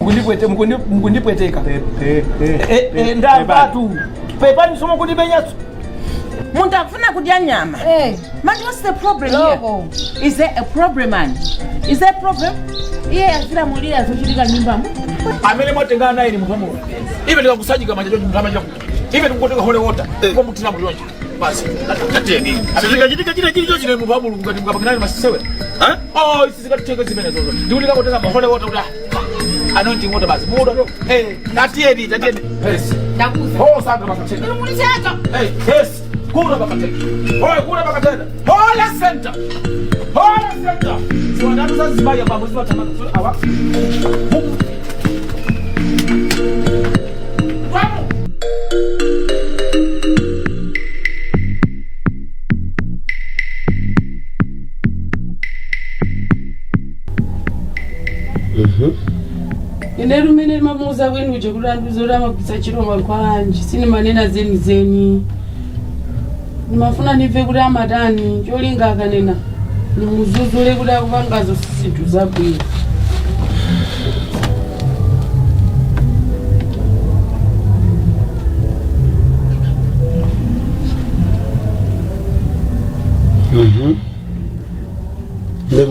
mukundipweteka ndapatu pepani somo kuti benyaso muntu akufuna kudya nyama. Man, what's the problem here? Is there a problem, man? Is there a problem? Azira mulira zochitika nyumbamu. Amene motengana naye ni muhamu. Ibe ndikakusanyika manje mtamanja. Ibe ndikukotoka hole water. Kwa mutina mulonje. Basi. Tateni. Achitika chine muhamu ngati mukapangana masisewe. Isi zikateka zimene zozo. Ndikulika koteka hole water uda. Anointing water basi. Mudo. Tateni. Yes. Ndakuza. Sanga bakateka. Muliseka. Yes. Kura bakateka. Kura bakateka. Hola center. So that was Zibaya Babu Awa. Inerumene mamuza wenu uje kuranduza mapisa chiroma kwanje sini manena zeni nimafuna nive kuti amadani cholinga akanena nimuzuzule kuti akupangazo sinthu zabwino.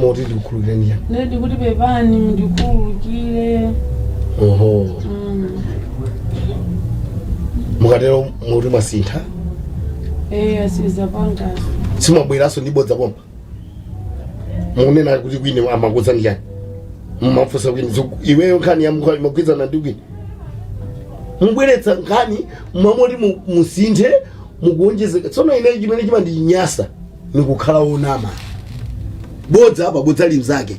Moti ndikulukire ndiya. Ndi kuti pepani ndikulukire. Mukatero muri masintha? Asiza panga. Simabweraso ndibodza pompa. Munena kuti kwine amakodza ndiyani. Mumafusa kwine iweyo nkhani yamukwidza nandikwine. Mubweretsa nkhani mwamoti musinthe mugonjeze. Tsono ine chimene chimandinyasa nikukhala onama. Bodza apa bodza limzake.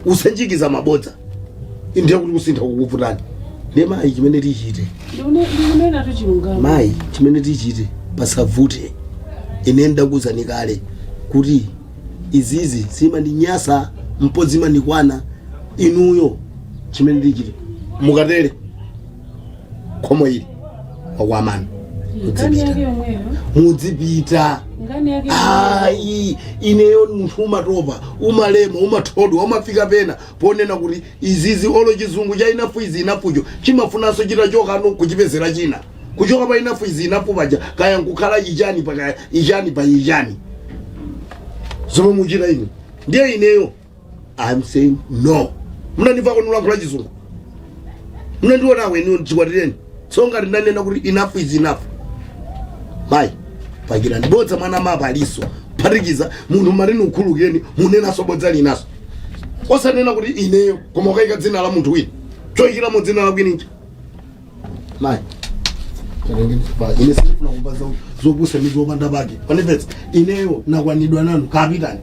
Usenjikiza mabodza. Inde kuti kusintha kukuvutani. Ndema chimene tichite. Ndinena tuchilungama. Mai chimene tichite pasavute. Inenda kuzani kale kuti izizi simandinyasa mpodzi mandikwana inuyo chimene ndichite mukatere khomo ili wakwamana mudzipita ineyo munthu umatopa umalema umathodwa umafika pena ponena kuti izizi olo chizungu cha inafu izi inafucho chimafunanso chita chokano kuchipezera china kuchoka pa inafu izi inafu paja kaya nkukhala ichani pa ichani zomwe muchita ine ndiye ineyo I'm saying no. Munandiva kunulankhula chizungu munandiona aweni chikwatireni so ngati ndanena kuti enough is enough. Mai pakira ndibodza mwana mapa aliso phatikiza munthu marini ukhulukeni munena sobodza linaso osanena kuti ineyo koma ukaika dzina la munthu wina choyikira mu dzina la kwini. Mai ine sifuna kumbaza zobusa mizopanda bake panepetsa ineyo nakwanidwa nanu kapitani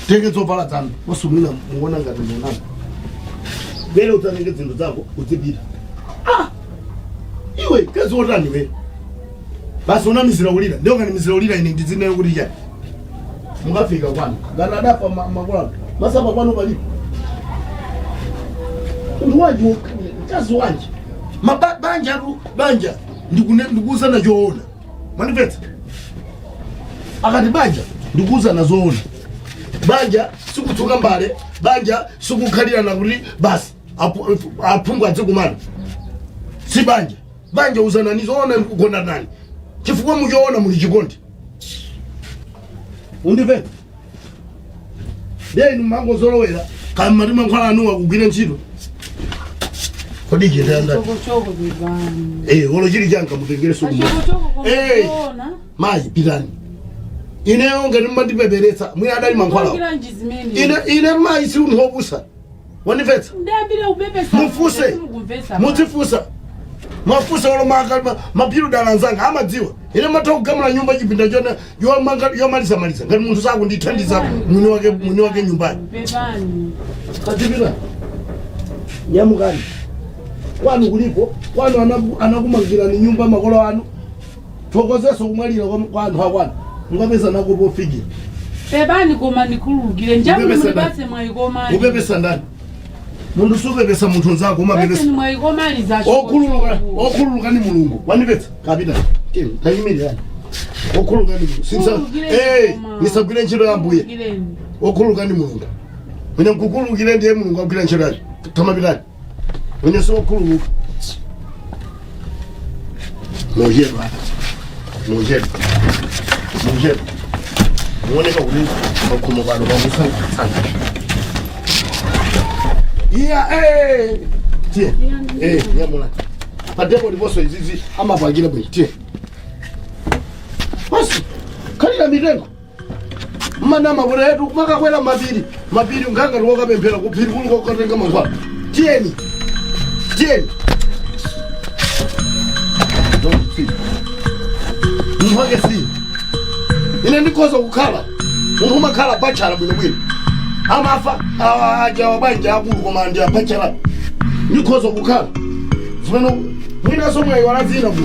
tenge zovala dzanu osumina muona ngati ndonana vele utsanenge dzinthu zako udzipita. Iwe kazi otani we basi unamizira ulira ndio nganimizira ulira ine ndidzineyo kuti chani mukafika kwanu ngati adafa makola masamba kwanu palipo ndiwaji kazi wanje banja ndikuuzana choona manifesta akati banja ndikuuzana zoona banja sikutsuka mbale banja sikukhalirana kuti basi aphungu adzikumana si banja uzanani zoona ndikugona nani chifukwa muchoona muli chikondi undipeta ndiye inu mangozolowera kama mati mankhwala anuwa kugwira ntchito kodi chitanda choko bibani wolo chili chanka mutengere suku maji pitani ineyo ngati mmandipeperetsa mwina adali mankhwala ine mayi si unthu wopusa wandipetsa mufuse mutifusa mafusa walo mapiru dalanzanga amadziwa ine matha kugamula nyumba chipinda chona yomaliza ngati munthu sakundithandiza mwini wake nyumbani katipita nyamukani kwanu kulipo kwanu anakumangirani nyumba makolo anu thokozeso kumwalira kwa anthu akwanu mukapeza nako pofikira pepani koma ndikulukire njamu mulibase mwayikomani upepesa ndani mundu supepesa munthu nzako umapepesa mwayikomani zacho okhululuka ni mulungu wandipetsa kapita tayimiri yani okhululuka ni mulungu sinsa nisagwire ntchito ya mbuye okhululuka ni mulungu mine nkukhululukire ndiye mulungu agwira ntchito yacho Tama bilani. Wenye sio kulu. Mojero. Muone kwa ulinzi kwa mabano wa musanga sana. Tie. Nyamula. Pademo liboso izizi ama bagila bwitie. Basi. Kalira mirengo. Mana mabura yetu maka kwela mabiri nganga ruoka bempera kupiri kuliko kotenga mangwa. Tieni. Don't see. Mwage si. Ine ndikoza kukhala. Nguma khala bachara bwino. Amafa aja wabanja akulu komanda bachara. Ndikoza kukhala. Zimeno mwina somwe warazina bu.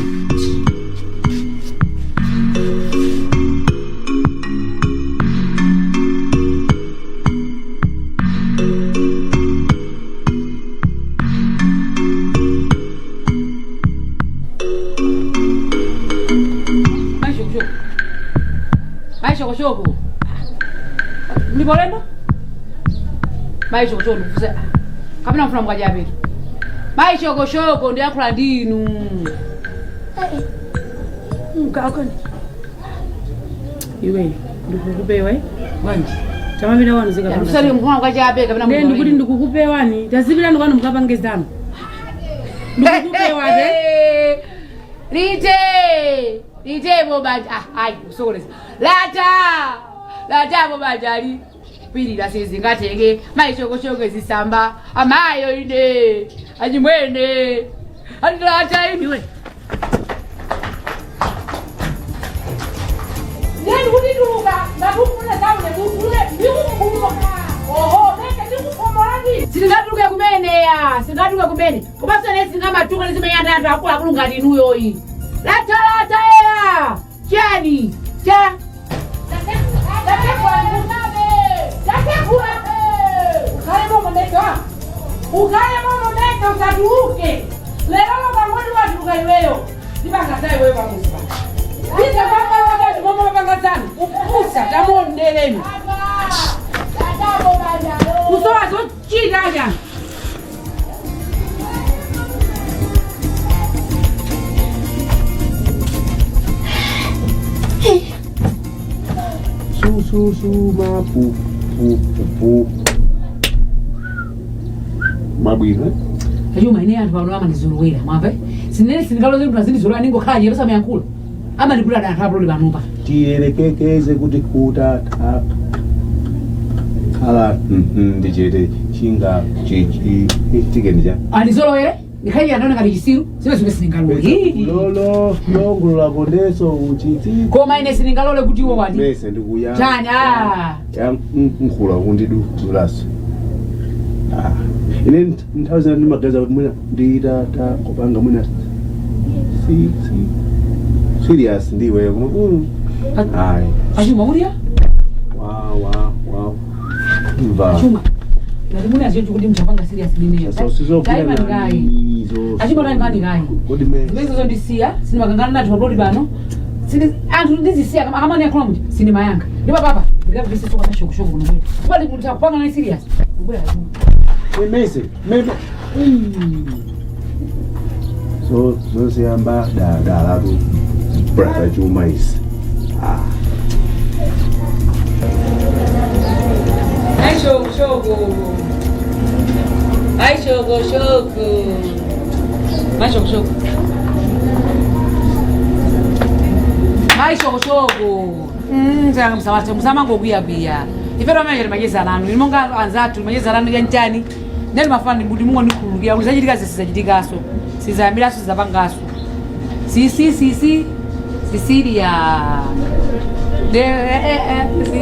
Shoko. Nikolendo? Mai shoko nufuze. Kabina mfuna mkajabe. Mai shoko ndi akula ndinu. Ngakoni. Iwe, ndikukupewe. Wanji. Chama bila wanu zika. Usali mfuna mkajabe kabina mfuna. Ndikuti ndikukupewani. Tazibila ndikano mkapangezana. Ndikukupewa de. Rite bobaja. Ai, usokoleza. Lata bobaja ali. Pili la sezi ngatenge. Mai shoko zisamba. Amayo ine. Ajimwene. Lata iniwe. Nani uniduka. Ndakufuna zaune dukule. Ndikukukuka. Oho, neke ndikukomorani. Singatuka kumene. Kubasa nesi ngama tuka nisimenyanda ndo akula kulunga dinuyo hii. Lata ya. Chani. Cha. Ukale mama meka usaduke. Leo bangoni waduka iweyo. Sibangataye wewe bamusa. Sita baba wakati mama bangatani. Ukusa tamondeleni. Kusoa zo chidanya. Mabwira. Ayo maine antu bano ama ndizuluwera mwamve. Sinene singaloze mtu azindizulwa ningo khala yero sama yankulu. Ama ndikula da nthablo libanupa. Tiyerekekeze kuti kuta khala ndijete chinga chichi tikenja. Alizolowere nikhaya ndona kali chisiru sine siningalowe. Lolo yongulula bondeso uchiti. Koma ine siningalowe kuti iwo wadi. Bese ndikuya. Chana. Ya mkhula kundidu zulaso. Ine nthauzana ndimagaza kuti mwina nditata kopanga mwina serious ndiwe hayi achuma ulia wow mva achuma ndimuna aje kuti mchapanga serious ndineyo daima ngai achuma ndani ngai kodi me zimezo ndisiya sinimagangana nathi wabodi bano sini anthu ndizisiya kama amani yakhola muti sinima yanga ndipo papa ndikavisa soka shoko kuno kwetu kubali kuti apanga na serious ngubera achuma Mese, so siyamba da latu brother Juma is. Ai shoko. Mai shoko. Zanga msama ngokuya. Ifero manje mageza nanu. Limonga anzatu mageza nanu yanchani. Neli mafani budi mungu nikulugia. Ulizajitika zisizajitikaso. Sizamiraso zizapangaso. Sicilia.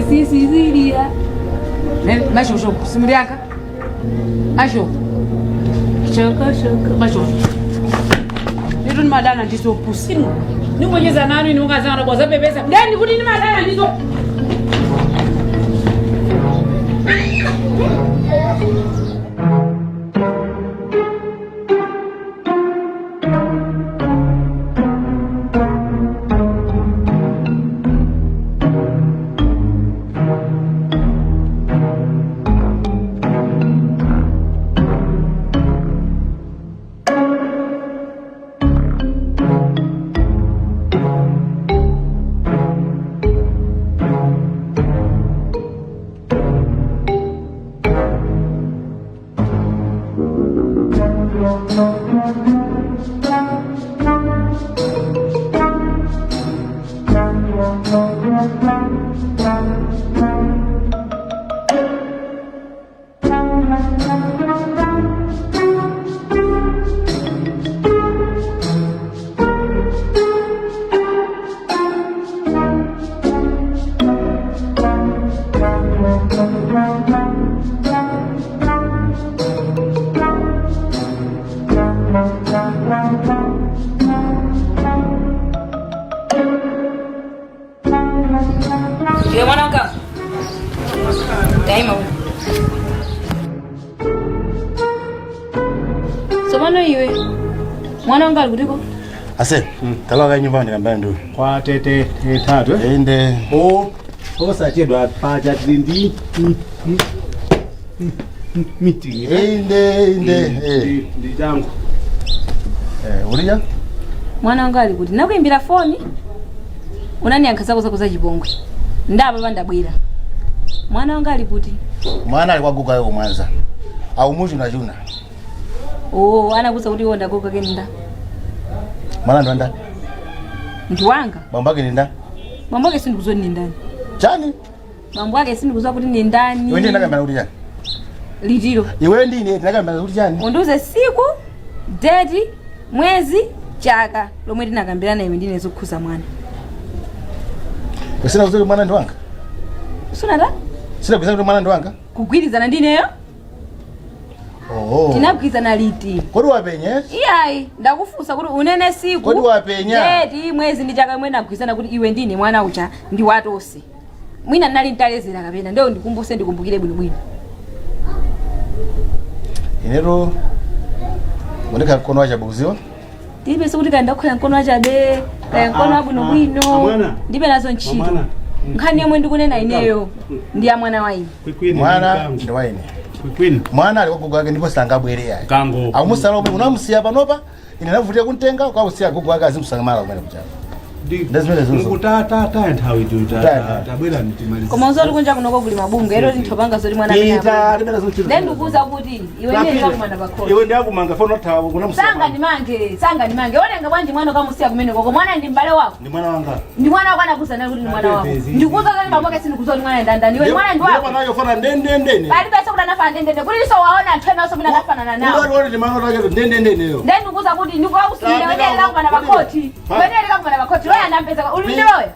Sicilia. Masho shoko. Simuriaka. Asho. Shoko. Masho. Niduni madana ndiso pusinu. Nimojeza nanu nimunga zana kwa zabe pesa. Ndani kuti ni madana ndiso. Yo mwanangu. Daima. Somano iwe. Mwanangu alikutiko? Ase, taloka nyumbani kambani ndio. Kwa tete tatu. Ende. Osa chedwa paja tindi. Meeting. Ende. Ndi jangu. Ulija? Mwanangu alikuti. Nakuimbira foni. Unani ankasa kuza chibongwe. Ndaba bandabwira. Mwanangu alikuti. Mwana alikuwa guga yo Mwanza. Au muju na juna. Oh, anakuza kuti wonda gogo kenda. Mwana ndo nda. Ndiwanga. Bambake ni nda. Bambake sindikuzoni ni ndani. Chani? Bambake sindikuzwa kuti ni ndani. Iwe ndi ndakambana kuti chani? Litiro. Iwe ndi ne ndakambana kuti chani? Unduze siku, date, mwezi, chaka lomwe tinakambirana iwe ndine zokhuza mwana. Kusina kuzuri mwana ndo wanga. Sunata? Sina kuzuri kuti mwana ndo wanga. Kugwirizana ndineyo? Oh. Tinagwirizana liti. Kodi wapenye? Iyayi, ndakufunsa kuti unene siku. Kodi wapenya? Date, mwezi ndi chaka imwe nagwirizana kuti iwe ndine mwana ucha ndi watose. Mwina nali ntalezera kapena ndio ndikumbukire bwino. Inero Monika mkono wacha buziwa? Ndibe sikuti kanda kukhala mkono wacha be, mkono wabwino bwino. Ndibe nazo ntchito. Nkhani yomwe ndikunena ineyo ndi ya mwana waine. Mwana ndi waine. Queen. Mwana ali gogo wake ndipo sangabwere yayi. Kango. Amusala omwe unamusiya panopa ine navutia kuntenga kwa usiya gogo wake azimusangamala kumene kuchapa. Ndezimene zuzo. Ngutata nthawi tabwera nditimaliza. Koma uzoli kunja kunoko kuli mabunga ero ntopanga zoli mwana amene. Ita ndimene zochita. Ndikuza kuti iwe ndiye wakumana bakhola. Iwe ndi akumanga fono tawo kunamusiya. Sanga ndimange. Olenga bwanji mwana kamusiya kumene koko mwana ndi mbale wako. Ndi mwana wanga. Ndi mwana wako anakusana kuti ndi mwana wako. Ndikuza kuti bamwake sindikuza kuti mwana ndandani. Iwe mwana ndi wako. Mwana yofana ndendendene. Bali bese kuti anafa ndendende. Kuti so waona ntwena so mina nafanana nawo. Ngati ndi mwana wake ndendendene yo. Ndikuza kuti ndikuausiya wewe lakumana bakoti. Wewe lakumana bakoti. Wewe anampeza Ulindiroya?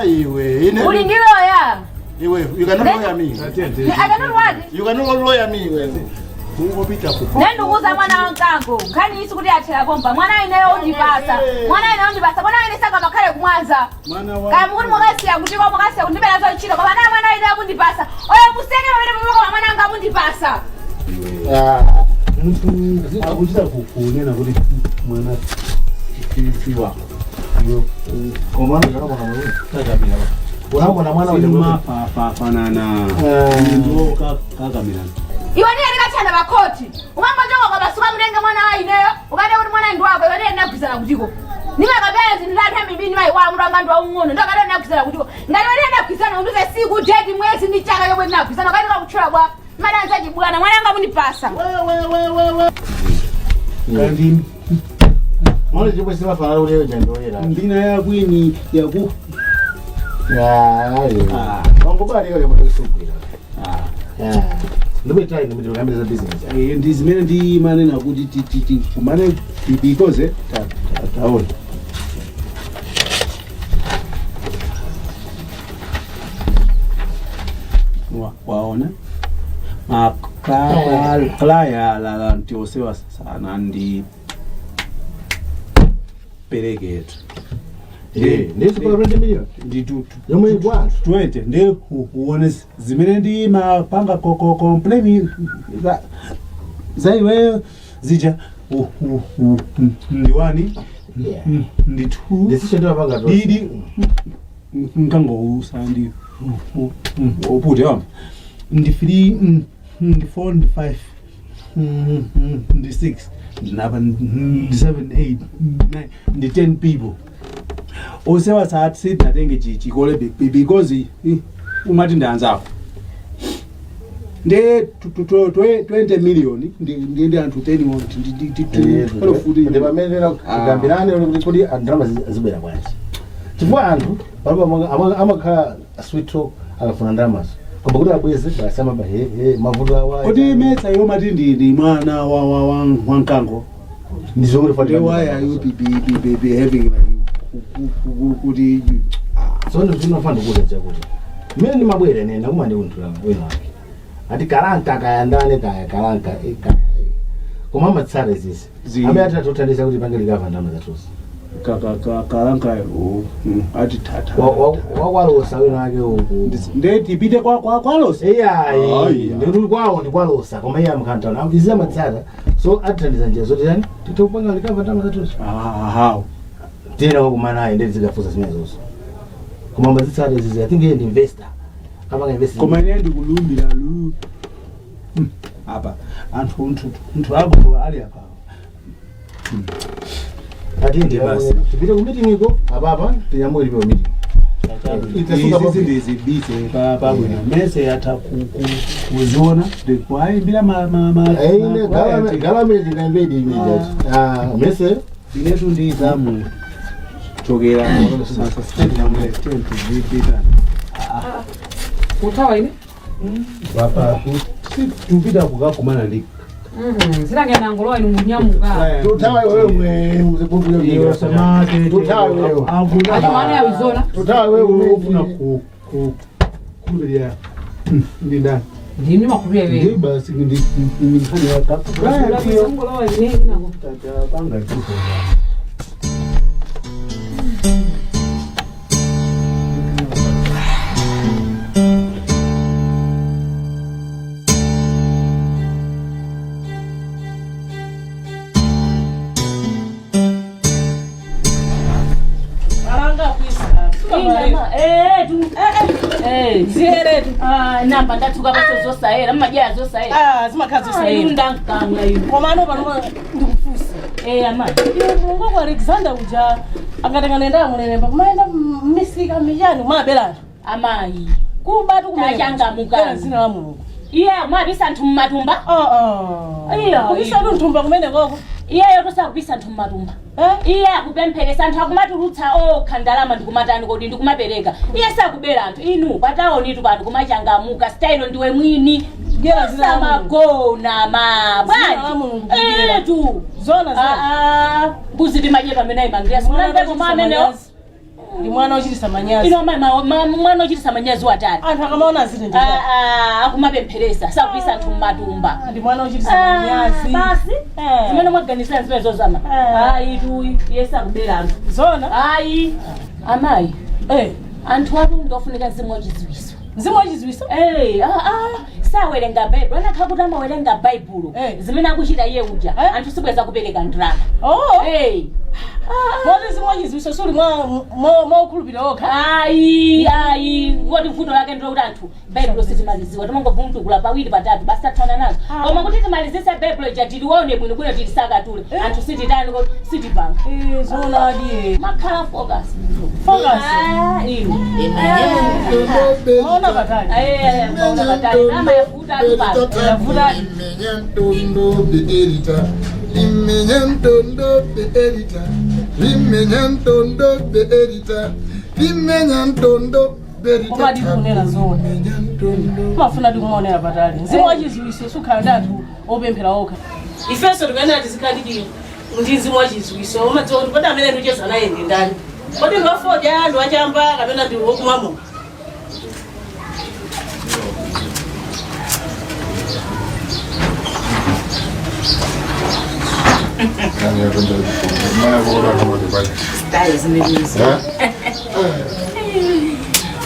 Iwe. Ulindiroya? Iwe, you cannot lawyer me. I cannot what? You cannot lawyer me wewe. Ungopita kufa. Ndikuza mwana wankango. Khani isi kuti athela kompa. Mwana ineyo undipasa. Mwana ine saka makhale kumwanza. Kaya mukuti mukasiya kuti kwa mukasiya kuti ndipela zo ntchito. Koma na mwana ine akundipasa. Oyo museke pamene pamoko mwana anga akundipasa. Muntu akuchita kunena kuti mwana siwa. Komanda kana kwa mwana. Takapira. Unaona mwana wa fanana. Ndio kakamira. Iwe ndiye ndikachana bakoti. Umamba njongo kwa basuka mlenge mwana wa ineyo. Ukade kuti mwana ndi wako iwe ndiye ndakuzana kutiko. Nimekabeza ndindatha mibini mai wa mranga ndo ungono. Ndakade ndakuzana kutiko. Ngati wewe ndakuzana unduze siku date mwezi ndi chaka yomwe ndakuzana. Ngati kakuchula bwa. Madanza jibwana mwana anga munipasa. Wewe. Ngandi mwana jipo sima fana ule jando era. Ndina ya kwini yaku. Wangu bali yale mwana sukwira. Ndibe try ndibe ngambe za business. Ndizimene ndi manena kuti kumane because taona. Waona? Klaya la ntiosewa sana ndi pereketu. Ndezi kwa 20 million. Ndi yomwe ikwa 20 ndi uone zimene ndi mapanga complain za iwe zija ndiwani ndi 2 decision ndo panga to ndi nkango usandi upude wam ndi 3 ndi 4 ndi 5 ndi 6 ndinaba ndi 7 8 9 ndi 10 people osewa sathi sithi natenge jiji kole because umati ndanzapho nde 20 million ndi anthu 10 wonti ndi pamene kugambirane kuti ndalama zibera bwanji chifukwa anthu amakhala sweet talk akafuna ndalamazo koma kuti abweze basama mavuto awa kuti metsa iwo mati ndi mwana wa mkango ndizomwe why are you behaving kuti so ndinofanda kuleja kuti mimi ni mabwere nena uma ndi unthu wena ati kalanka kayandane kalanka koma matsara izisi ambe atatothandisa kuti pange likava ndama zatosi kalanka ati tata wakwalosa wena wake uku ndeti pite kwalosa iyayi ndi kwawo ndi kwalosa koma iye amkantana iziza matsara so atithandiza njira zoti yani titopanga likava ndama zatosi how tena wakumana ayi ndeti zikafusa zimenezoso koma mazitsara izizi I think yeye ndi investor kama invest koma ine ndikulumbira lu apa anthu abo ali apa ati ndi basi tupite ku meeting iko apa tiyamwe lipo meeting izi ndizibise pabwino mese ata kuziona ndikwayimbira ine government ingambedi imidati mese inetu ndizamu chokera sasa state na mwe tent zipita utawa ine wapa tupita kukakumana ndi zilangena ngolowa inu munyamuka tutawa wewe mwe mzikumbuyo iyo samate tutawa wewe atumane ya wizola tutawa wewe ufuna kukulia ndinda ndimni makubia wewe ndi basi ndi mfanya wakapu ngolowa ine nako panga kipo namba ndatuka basozosaera mumajaya zosaera zimakhazosaera ndanganga ino komano pano ndikufusa ama mulungu kwa Alexander uja angatenganaenda mulelemba kumaenda mmisika mijani kumabelana amayi kubatu kumachangamuka zina la mulungu iye mwabisa nthu mmatumba iya kubisa tu nthumba kumene koko iyeyo tosakubisa anthu mmatumba iye akupempheresa anthu akumatulutsa okha ndalama ndikumatani kodi ndikumapereka iye sakubera anthu inu pataonitu pano kumachangamuka style ndiwe mwini samagona bwanji zona mbuzi timadye pamene ayimangireso munambeko mamenewo ndi mwana ochitisa manyazi ino mwana ochitisa manyazi watani anthu akamaona ziti ndi akumapempheresa sakubisa anthu mmatumba ndi mwana ochitisa manyazi basi zimene mwaganisira zimene zozama ayi tuyi iye sakubera anthu zona ayi amayi anthu atu ndofunika mzimu wachiziwiso mzimu wachiziwiso sawerenga baibulo anakhala kuti amawerenga baibulo zimene akuchita iye uja anthu sibweza kupereka ndrama moti mzimu wachiziwiso suli maukhulupirira okha ayi ngoti vuto lake ndilo kuti anthu baibulo sitimaliziwa timangobvumtukula pawiri patatu basi tathana nazo koma kuti timalizise baibulo ija tilione bwino bwino tilisakatule anthu sititani koti sitipanga zonadi makhala focus maona patali maona patali nama yafuta atupasa yafuta Imenyantondo beerita, imenyantondo beerita, imenyantondo beerita. Koma ndikunena zona. Mafuna ndikumonera patali. Mzimu wachiziwiso sukhala ndi anthu opemphera okha. Ifenso tikuyenera tizikhaliki ndi mzimu wachiziwiso. Umadziwa kuti pati amene ndicheza naye ndi ndani. Kodi ndwafodya anthu achamba kapena ndi wokumamo.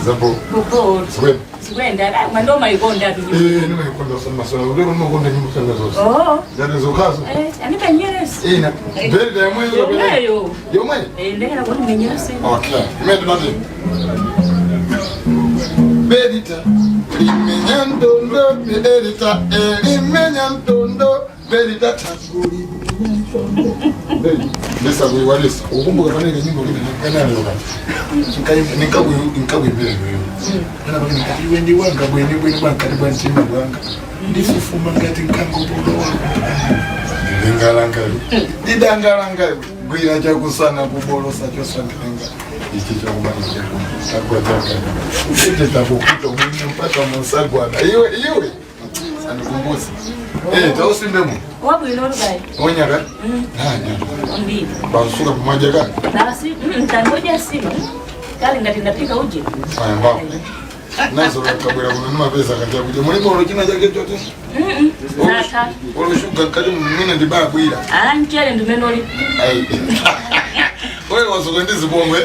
Zapo. Sikwenda mandoma ikonda tu. Nima ikonda sana sana. Lero nokonda nyumba sana zote. Jana zokazo. Anipa nyeresi. Na beli ya mwezi wa beli. Yo mwezi. Ndeka kwa nyeresi. Okay. Medo nazi. Berita. Limenyantondo berita. Limenyantondo Beli datanguli. Beli. Nesa kuiwalisa. Ukumbuka pale ile nyimbo ile kana loka. Nikawe mbele wewe. Kana bali nikawendi wanga bweni banka bwana chimba wanga. Ndifufuma ngati nkango bodo wanga. Ngalanga. Didangalanga gwira cha kusana kubolo sacho santenga. Ichi cha kumaliza takwataka. Usije takukuta mwenye mpaka msagwana. Iwe. Anikumbuzi. Tausi ndemu. Wabu inorugai. Onyaka? Ndi. Basuka pamoja gani? Basi ntangoja simu. Kali ngati ndapika uje. Haya mbao. Nazo kabla kununua pesa kaja kuja. Mlipo olokina jake chote? Nata. Oloshuka kadi mumina ndibaya bwira. Anchele ndumenoli. Ai. Wewe wasokondizi bomwe.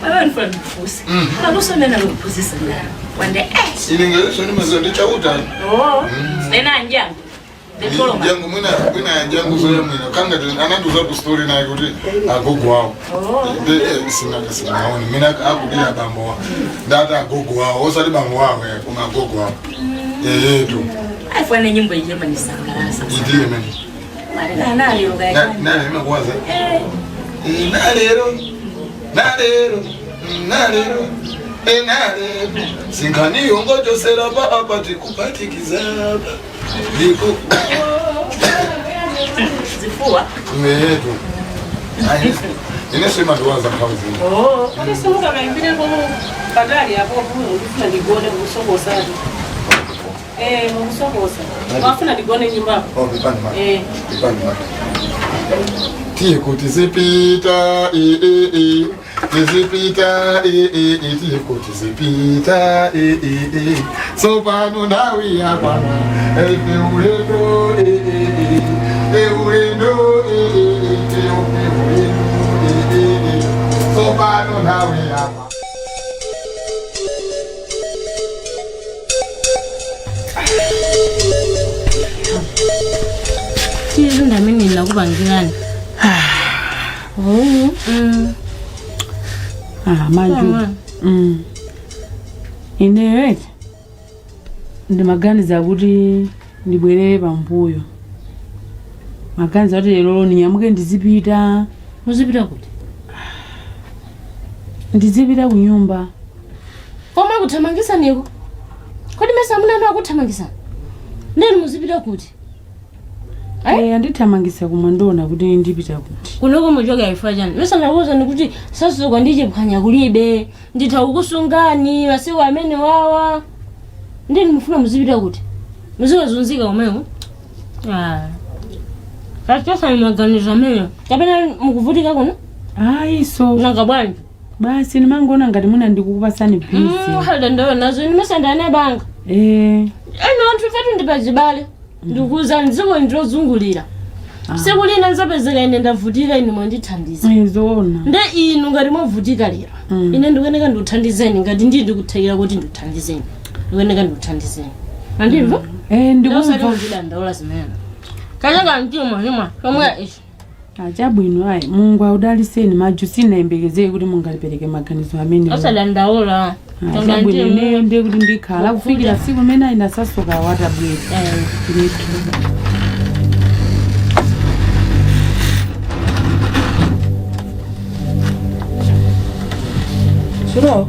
Wewe ni friend fusi. Nakusona na kufusi sana. Wande Ilingelesho ni mazindi chauta. Nena njangu. Jangu mwina jangu zoya mwina kanga ananduza ku story na kuti agogo wao. Sina maoni. Mina akudia bambo wao. Ndata agogo wao. Osali bambo wao kuma agogo wao. Tu. Afanye nyimbo ijema ni sangarasa. Ndiye mimi. Na lero gai. Na mimi kwanza. Nalero. Sinkani ongojo seraba abati kupatikizaba. Liko. Zifua. Medo. Inasema tuanza pauzi. Kati simuka kaingine kwa kadari hapo ufuna digone musobosa. Musobosa. Wafuna digone nyumba. Vipande maka. Vipande maka. Tiko tizipita tizipita tiko tizipita sopano nawi hapa urendo sopano nawi hapa. Tizo ndamini nakubangirani. Maju. Ine ndi maganiza kuti ndibwerere pambuyo. Maganiza kuti lero ninyamuke ndizipita. Muzipita kuti? Ndizipita ku nyumba. Koma kuthamangisa niko. Kodi mesa munano akuthamangisa? Neni muzipita kuti? Andithamangisa kumandona kuti ndipita kuti. Kunoko mujoga ifajani. Mesa nawoza nikuti sasuka ndije phanya kulibe. Nditha ukusungani wasiwa amene wawa. Ndeni mufuna muzipita kuti? Muzikazunzika umemo? Kachosa maganizo amene. Kapena mukuvutika kuno? So. Nanga bwanji. Basi nimangona ngati muna ndikukupasani busy. Halda ndo nazo nimesanda ne banga. Anthu ifetu ndipazibale. Ndikuza nziko ndrozungulira. Sekulina nzapezeka ine ndavutika ine mwandithandiza. Zona. Nde inu ngati mwavutika lero. Ine ndikuyeneka ndikuthandizeni ngati ndikuthekera kuti ndikuthandizeni. Ndikuyeneka ndikuthandizeni. Andimva? Ndikumva. Ndidandaula zimene. Kanyanga ntimo nyuma komwe ishi. Chabwino ayi Mungu audaliseni maju sinayembekezeke kuti mungalipereke maganizo amene. Osadandaula. Chabwino ndiye kuti ndikhala kufikira siku mena inasasoka watabwera. Suro.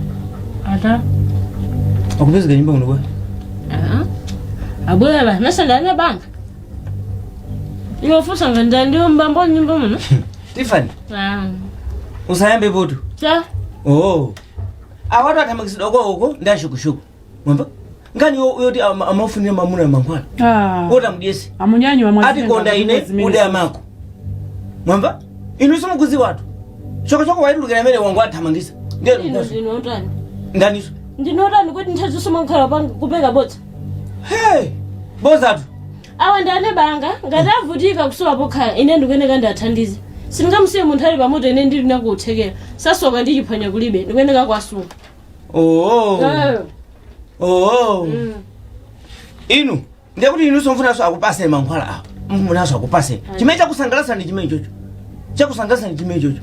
Ata. Akupezeka nyumba kuno kwa? Abwela mesa ndane banga. Iyo fusa nganda ndio mbambo nyumba muno. Tiffany. Usayambe bodu. Cha. Awatu athamangisa uko ndashukushuku. Mwamba? Ngani yoti amafunira mamuna mangwana. Ota mudiyesi. Amunyanyi wa ati konda ine ude amako. Mwamba? Inu simukuzi watu. Choko waitulukira mene wangu athamangisa. Ndinotani. Ndaniso. Ndinotani kuti nthazisoma nkhala panga kupeka botsa. Bozatu. Awa ndane banga ngatavutika kusowa pokhala ine ndikuyeneka ndathandize. Singamusiye munthu ali pamoto ine ndili nakuthekera. Sasoka ndichiphwanya kulibe ndikuyeneka kwasuka. Inu ndiye kuti inu somfuna so akupase mankhwala apo. Munaso akupase. Chimene chakusangalasa ndi chimene chocho. Chakusangalasa ndi chimene chocho.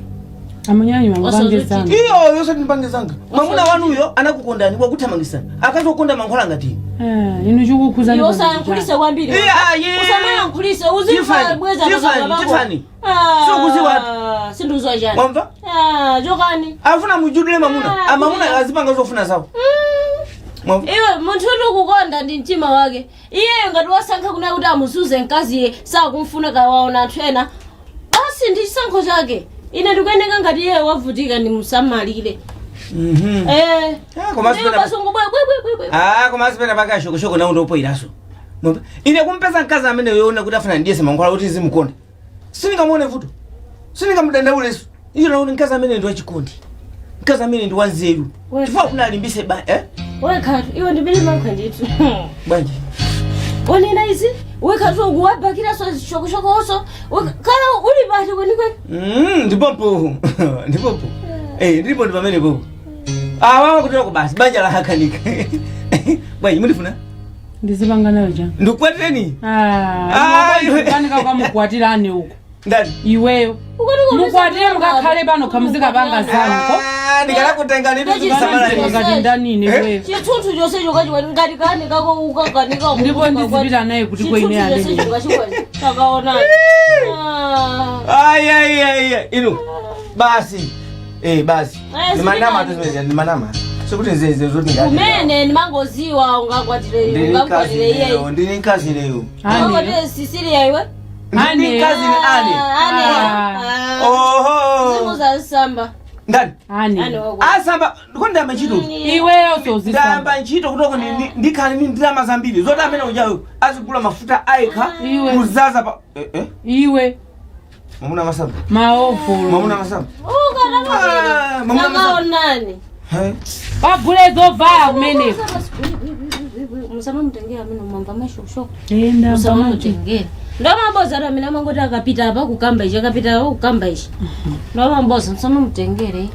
Amanyanyi wangu zanga. Iyo yose nipange zanga. Mwamuna wanuyo anakukondani kwa kuthamangisana. Akazokonda mankhwala ngati. Inu chukukuza ni. Yosa nkulise kwambiri. Usamaya nkulise uzifa bweza baba. Tifani. So kuziwa. Sinduzwa jana. Mwamva? Jokani. Afuna mujudule mamuna. Mamuna azipanga zofuna zawo. Iwe muntu ukukonda ndi mtima wake. Iye ngati wasankha kuna kuti amusuze nkazi sakumfuna kawaona twena. Basi ndi sankho chake. Ine ndikuyeneka ngati iye wavutika ndi musamalire. Koma sipena paka shoko na ndo poiraso. Ine kumpeza nkazi amene yoona kuti afuna ndiye semankhwala kuti zimukonda. Sinikamone vuto. Sinikamdandaule. Iyo naona nkazi amene ndo achikondi. Nkazi amene ndo wanzeru. Chifukwa kuna alimbise ba Weka, iwe ndibili mankwe nditu. Bwanji. Wanina izi? Weka tu kuwaba kila shoko oso. Kala uli bati kwani kwani? Ndipopo. Ndipopo. Ndipo ndipamene popo. Wawa kutira ko basi banja la hakanika. Bwanji mulifuna? Ndizibanga nayo jana. Ndikwatireni? Iwe kanika kwa mukwatirane huko. Ndani? Iweyo. Mukwatire mukakhale bano kamuzika banga zanko. Ndikalakutenga nditu kusamala ngati ndani ine wewe. Chitutu chose chokachi ngati kani kako ukakanika. Ndipo ndizibira naye kuti kwa ine ale. Takaona. Ai. Inu. Basi. Basi. Ni manama. Sokuti nzenze zoti ngati. Umene ni mangoziwa ungakwatire yeye. Ndini nkazi leyo. Ungakwatire Sicilia iwe? Ani kazi ni ani. Oho. Zimuza samba. Ndani? Ani. Asamba ndikonda machito. Iweyo sozisamba. Ndamba nchito kutoka ndikali ni ndama zambiri. Zote amene ujayo azikula mafuta aika kuzaza pa Iwe. Mamuna masamba. Maofu. Mamuna masamba. Mamuna nani? Bagulezo vaya umene. Musama mtengea mimi mwamba mashosho. Enda musama mtengea. Ndo mamboza ra mina mangoti akapita apa kukamba ichi akapita apa kukamba ichi. Ndo mamboza musama mtengere.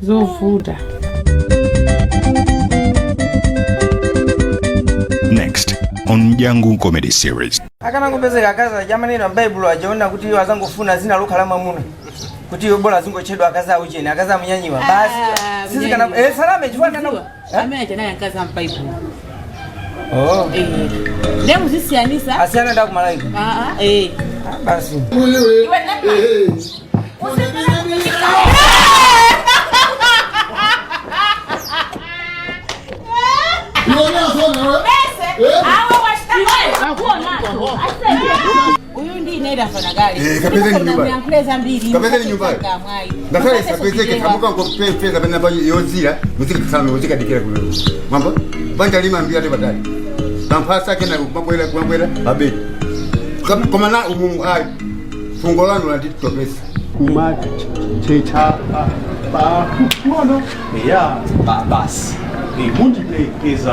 Zofuta. Next on Jangu Comedy Series. Akana ngopezeka akaza jamani na Bible ajaona kuti wazangofuna zina lokhala mamuna. Kuti yobola zingochedwa akaza ucheni akaza munyanyiwa basi. Sisi kana salame chifana nako. Amene jana yankaza Bible. Lemu sisi anisa. Asiana nda kumalaika. Basi. Huyu ndiye nenda fana gari. Kapeza ni nyumba. Kapeza ni nyumba. Ndakale sapezeke kamuka ngo pesa bana ba yozira muziki tsano muziki dikira kuno. Mambo? Banja lima mbia te badali. Tampasa kena mabwela babe. Kama na umungu ai. Fungo lanu la tito pesa. Kumata checha ba mono. Ya basi. Multiplay is